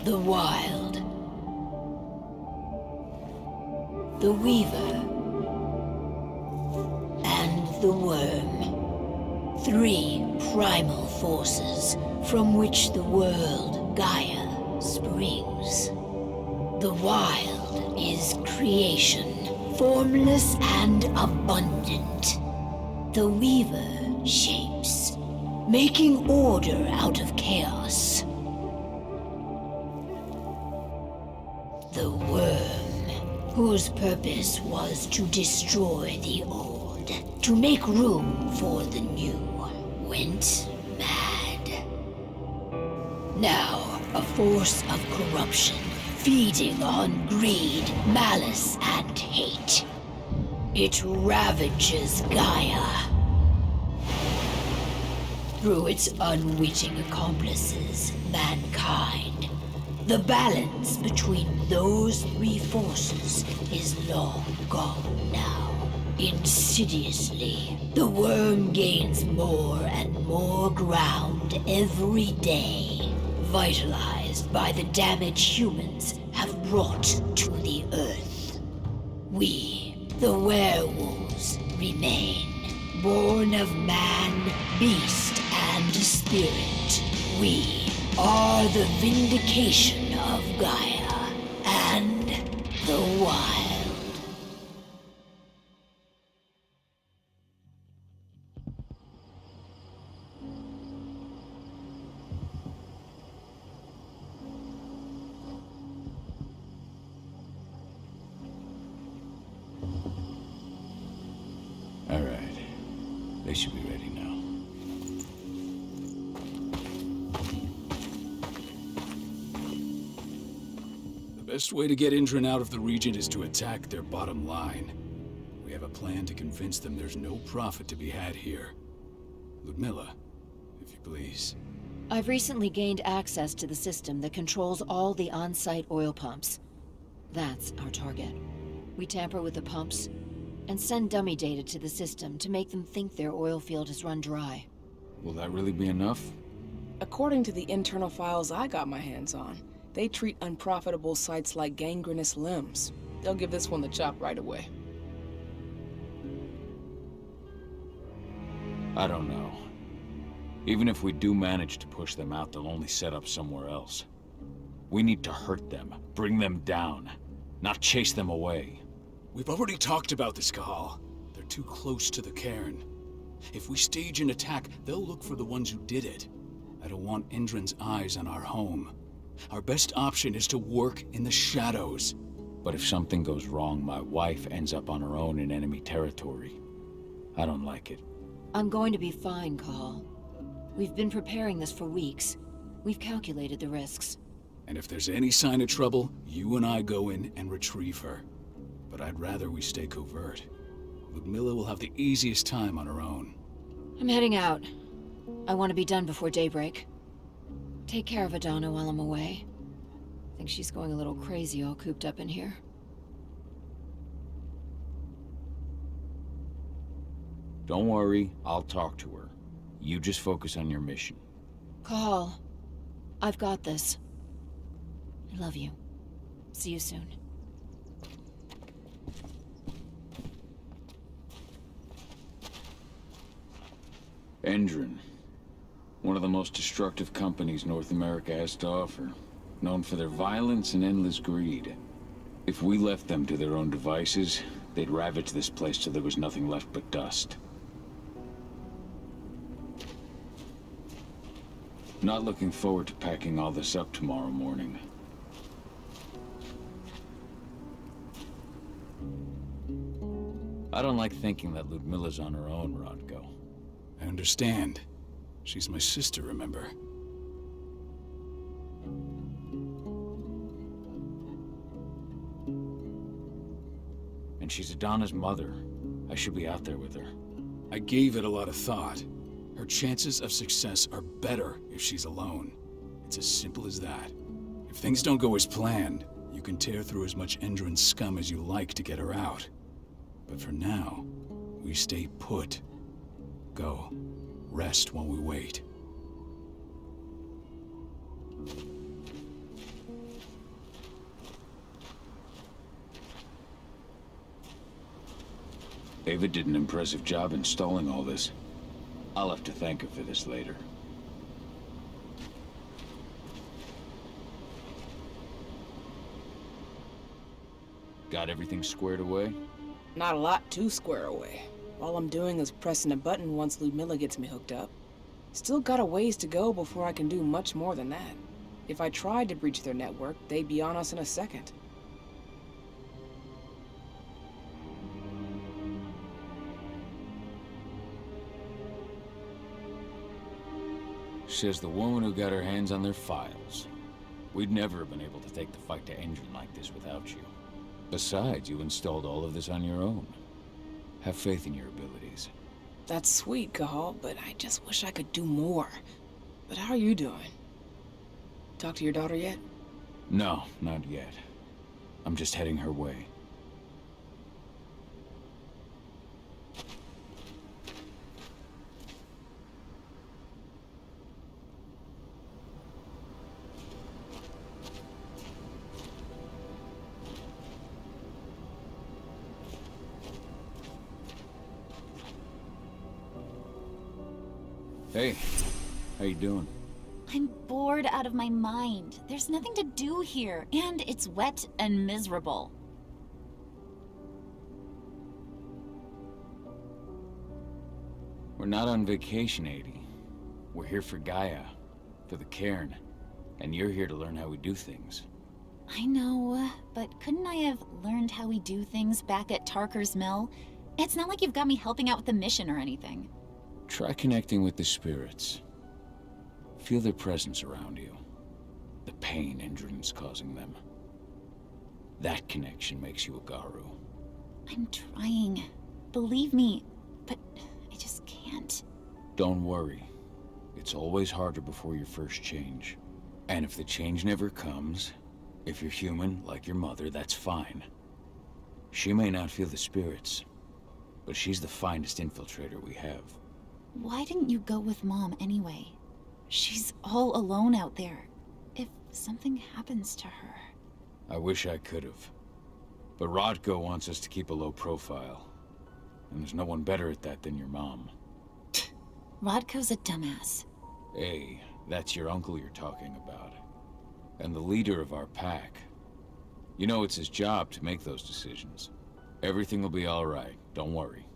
The Wild. The Weaver. And the Worm. 3 primal forces from which the world, Gaia, springs. The Wild is creation, formless and abundant. The Weaver shapes, making order out of chaos. The Worm, whose purpose was to destroy the old, to make room for the new, went mad. Now, a force of corruption, feeding on greed, malice, and hate. It ravages Gaia. Through its unwitting accomplices, mankind. The balance between those 3 forces is long gone now. Insidiously, the Worm gains more and more ground every day, vitalized by the damage humans have brought to the Earth. We, the werewolves, remain, born of man, beast, and spirit. We are the vindication of Gaia and the Wild. All right. They should be ready now. The best way to get Indran out of the region is to attack their bottom line. We have a plan to convince them there's no profit to be had here. Ludmilla, if you please. I've recently gained access to the system that controls all the on-site oil pumps. That's our target. We tamper with the pumps and send dummy data to the system to make them think their oil field has run dry. Will that really be enough? According to the internal files I got my hands on, they treat unprofitable sites like gangrenous limbs. They'll give this one the chop right away. I don't know. Even if we do manage to push them out, they'll only set up somewhere else. We need to hurt them, bring them down, not chase them away. We've already talked about this, Cahal. They're too close to the cairn. If we stage an attack, they'll look for the ones who did it. I don't want Indran's eyes on our home. Our best option is to work in the shadows. But if something goes wrong, my wife ends up on her own in enemy territory. I don't like it. I'm going to be fine, Cahal. We've been preparing this for weeks. We've calculated the risks. And if there's any sign of trouble, you and I go in and retrieve her. But I'd rather we stay covert. Ludmilla will have the easiest time on her own. I'm heading out. I want to be done before daybreak. Take care of Adana while I'm away. I think she's going a little crazy all cooped up in here. Don't worry, I'll talk to her. You just focus on your mission. Cahal, I've got this. I love you. See you soon. Indran. One of the most destructive companies North America has to offer. Known for their violence and endless greed. If we left them to their own devices, they'd ravage this place till there was nothing left but dust. Not looking forward to packing all this up tomorrow morning. I don't like thinking that Ludmilla's on her own, Rodko. I understand. She's my sister, remember? And she's Adana's mother. I should be out there with her. I gave it a lot of thought. Her chances of success are better if she's alone. It's as simple as that. If things don't go as planned, you can tear through as much Indran scum as you like to get her out. But for now, we stay put. Go. Rest while we wait. Ava did an impressive job installing all this. I'll have to thank her for this later. Got everything squared away? Not a lot to square away. All I'm doing is pressing a button once Ludmilla gets me hooked up. Still got a ways to go before I can do much more than that. If I tried to breach their network, they'd be on us in a second. Says the woman who got her hands on their files. We'd never have been able to take the fight to Engine like this without you. Besides, you installed all of this on your own. Have faith in your abilities. That's sweet, Cahal, but I just wish I could do more. But how are you doing? Talk to your daughter yet? No, not yet. I'm just heading her way. Hey, how you doing? I'm bored out of my mind. There's nothing to do here, and it's wet and miserable. We're not on vacation, Adie. We're here for Gaia, for the cairn, and you're here to learn how we do things. I know, but couldn't I have learned how we do things back at Tarker's Mill? It's not like you've got me helping out with the mission or anything. Try connecting with the spirits. Feel their presence around you. The pain Endron's causing them. That connection makes you a Garu. I'm trying. Believe me, but I just can't. Don't worry. It's always harder before your first change. And if the change never comes, if you're human, like your mother, that's fine. She may not feel the spirits, but she's the finest infiltrator we have. Why didn't you go with Mom anyway? She's all alone out there. If something happens to her... I wish I could've. But Rodko wants us to keep a low profile. And there's no one better at that than your mom. Rodko's a dumbass. Hey, that's your uncle you're talking about. And the leader of our pack. You know it's his job to make those decisions. Everything will be alright, don't worry.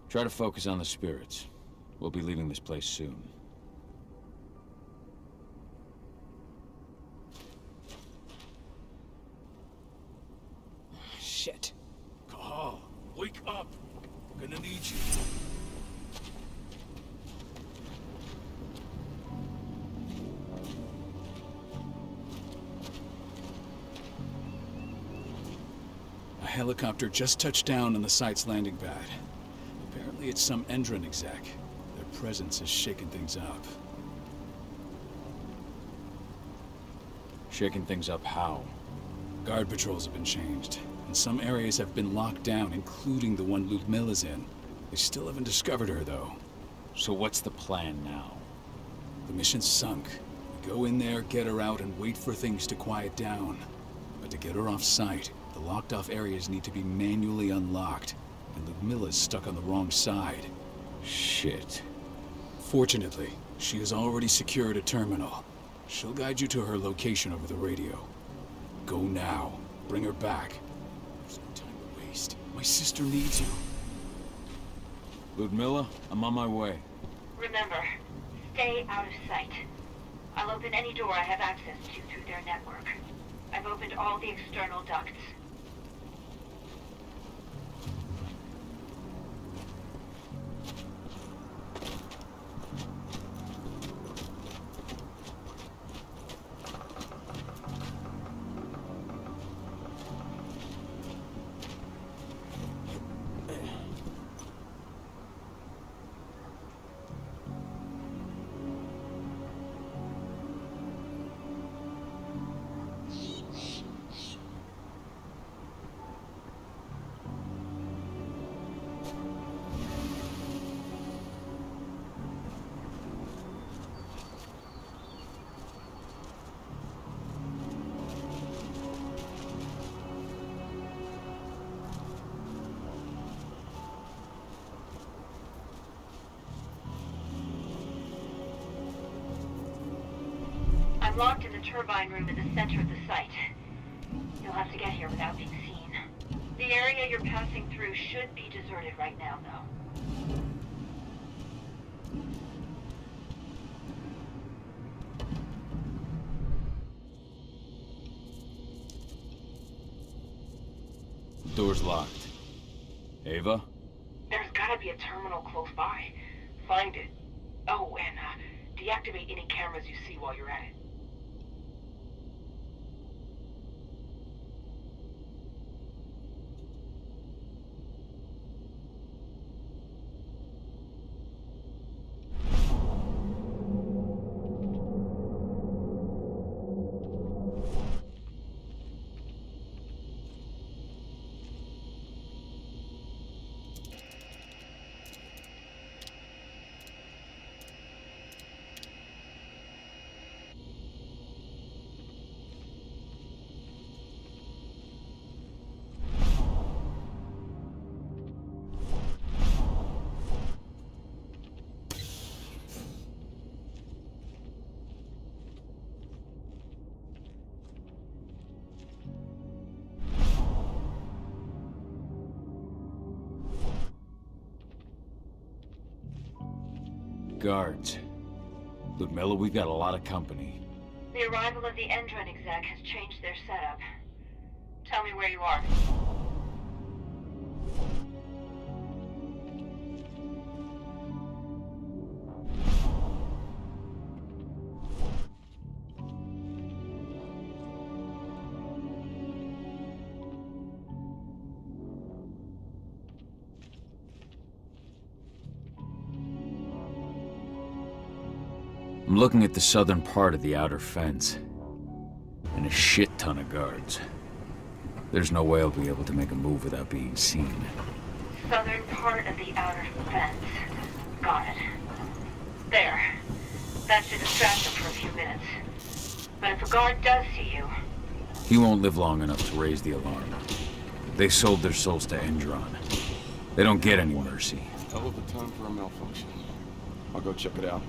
Try to focus on the spirits. We'll be leaving this place soon. Shit. Cahal, wake up! I'm gonna need you. A helicopter just touched down on the site's landing pad. Apparently it's some Endron exec. Their presence has shaken things up. Shaking things up how? Guard patrols have been changed, and some areas have been locked down, including the one Ludmilla's in. They still haven't discovered her, though. So what's the plan now? The mission's sunk. We go in there, get her out, and wait for things to quiet down. But to get her off-site, the locked-off areas need to be manually unlocked, and Ludmilla's stuck on the wrong side. Shit. Fortunately, she has already secured a terminal. She'll guide you to her location over the radio. Go now. Bring her back. There's no time to waste. My sister needs you. Ludmilla, I'm on my way. Remember, stay out of sight. I'll open any door I have access to through their network. I've opened all the external ducts. I'm locked in the turbine room in the center of the site. You'll have to get here without being seen. The area you're passing through should be deserted right now, though. Door's locked. Ava? There's gotta be a terminal close by. Find it. Oh, and deactivate any cameras you see while you're at it. Guards. Ludmilla, we've got a lot of company. The arrival of the Endron exec has changed their setup. Tell me where you are. I'm looking at the southern part of the outer fence. And a shit ton of guards. There's no way I'll be able to make a move without being seen. Southern part of the outer fence. Got it. There. That should distract them for a few minutes. But if a guard does see you... He won't live long enough to raise the alarm. They sold their souls to Endron. They don't get any mercy. Hell of a time for a malfunction. I'll go check it out.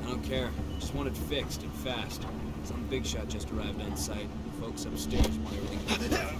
I don't care. Just want it fixed and fast. Some big shot just arrived on site. The folks upstairs want everything.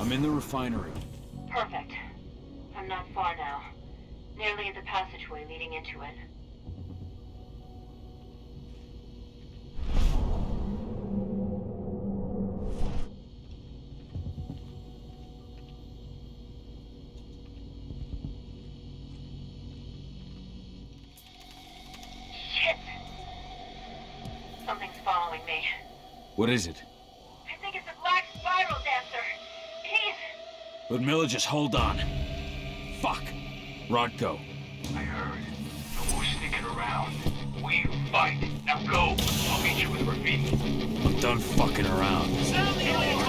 I'm in the refinery. Perfect. I'm not far now. Nearly at the passageway leading into it. Shit! Something's following me. What is it? I think it's a black spiral dancer. He's... Ludmilla, just hold on. Fuck. Rodko. I heard. No more sneaking around. We fight. Now go. I'll meet you with Ravine. I'm done fucking around. Sound the alarm!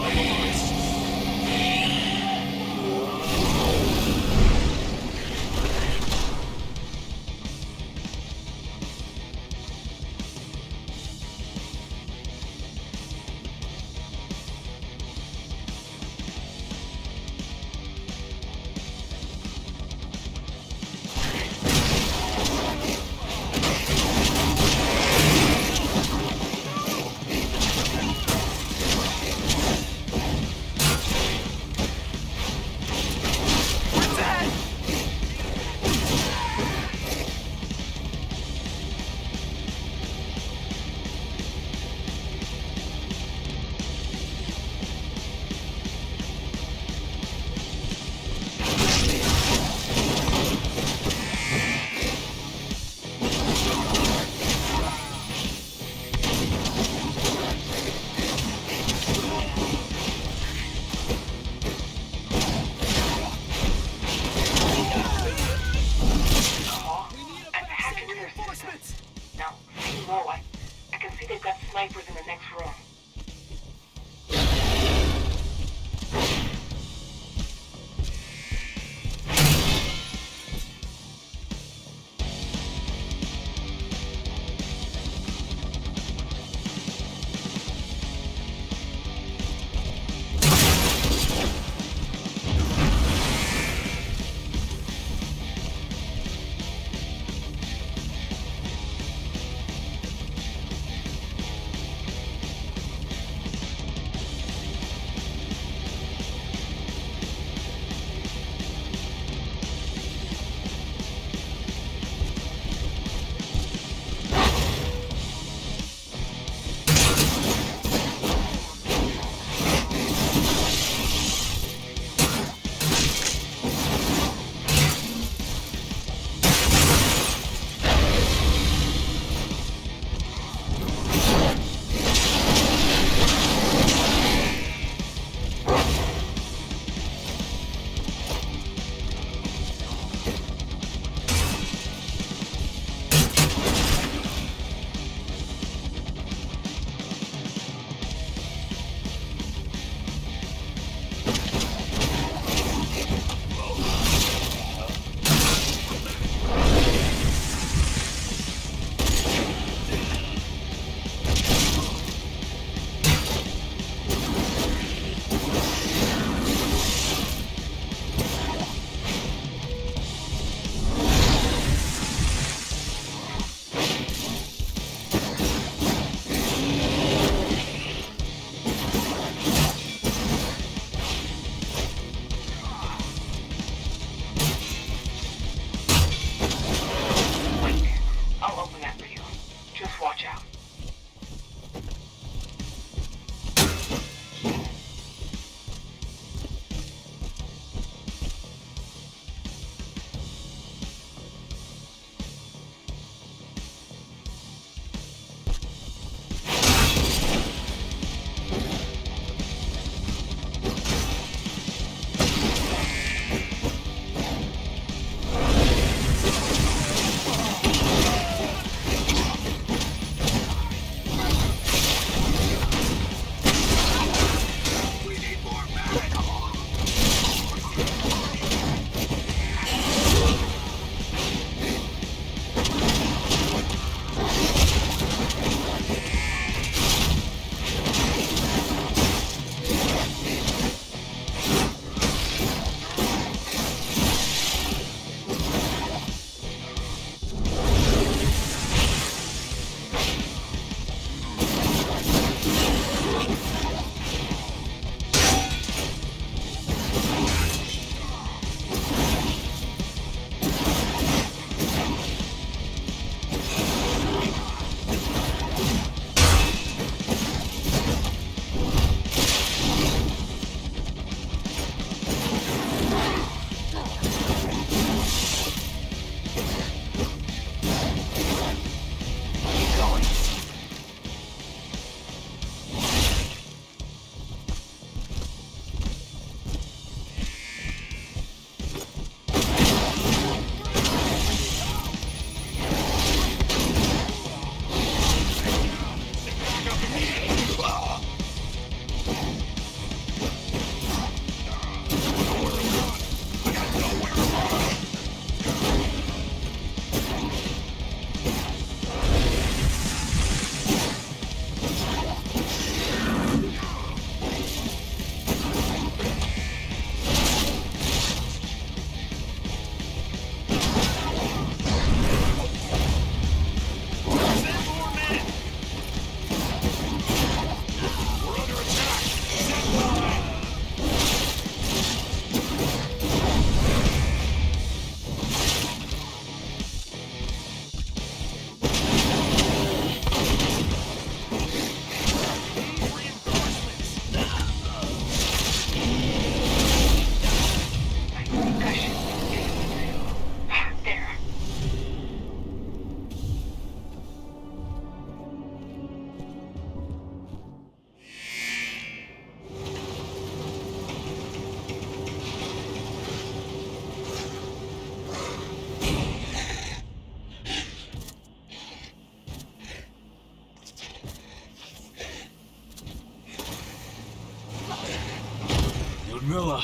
Miller!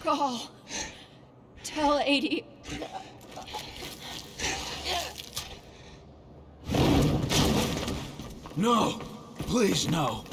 Call. Tell 80. No! Please, no!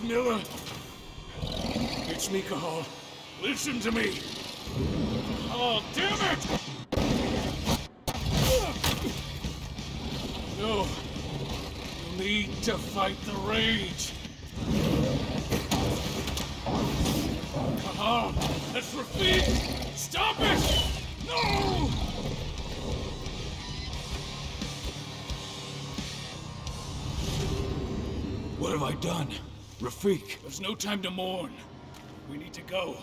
Miller. It's me, Cahal. Listen to me. Oh, damn it! No. You need to fight the rage. Cahal, that's Rafik! Stop it! No! What have I done? Rafik! There's no time to mourn. We need to go.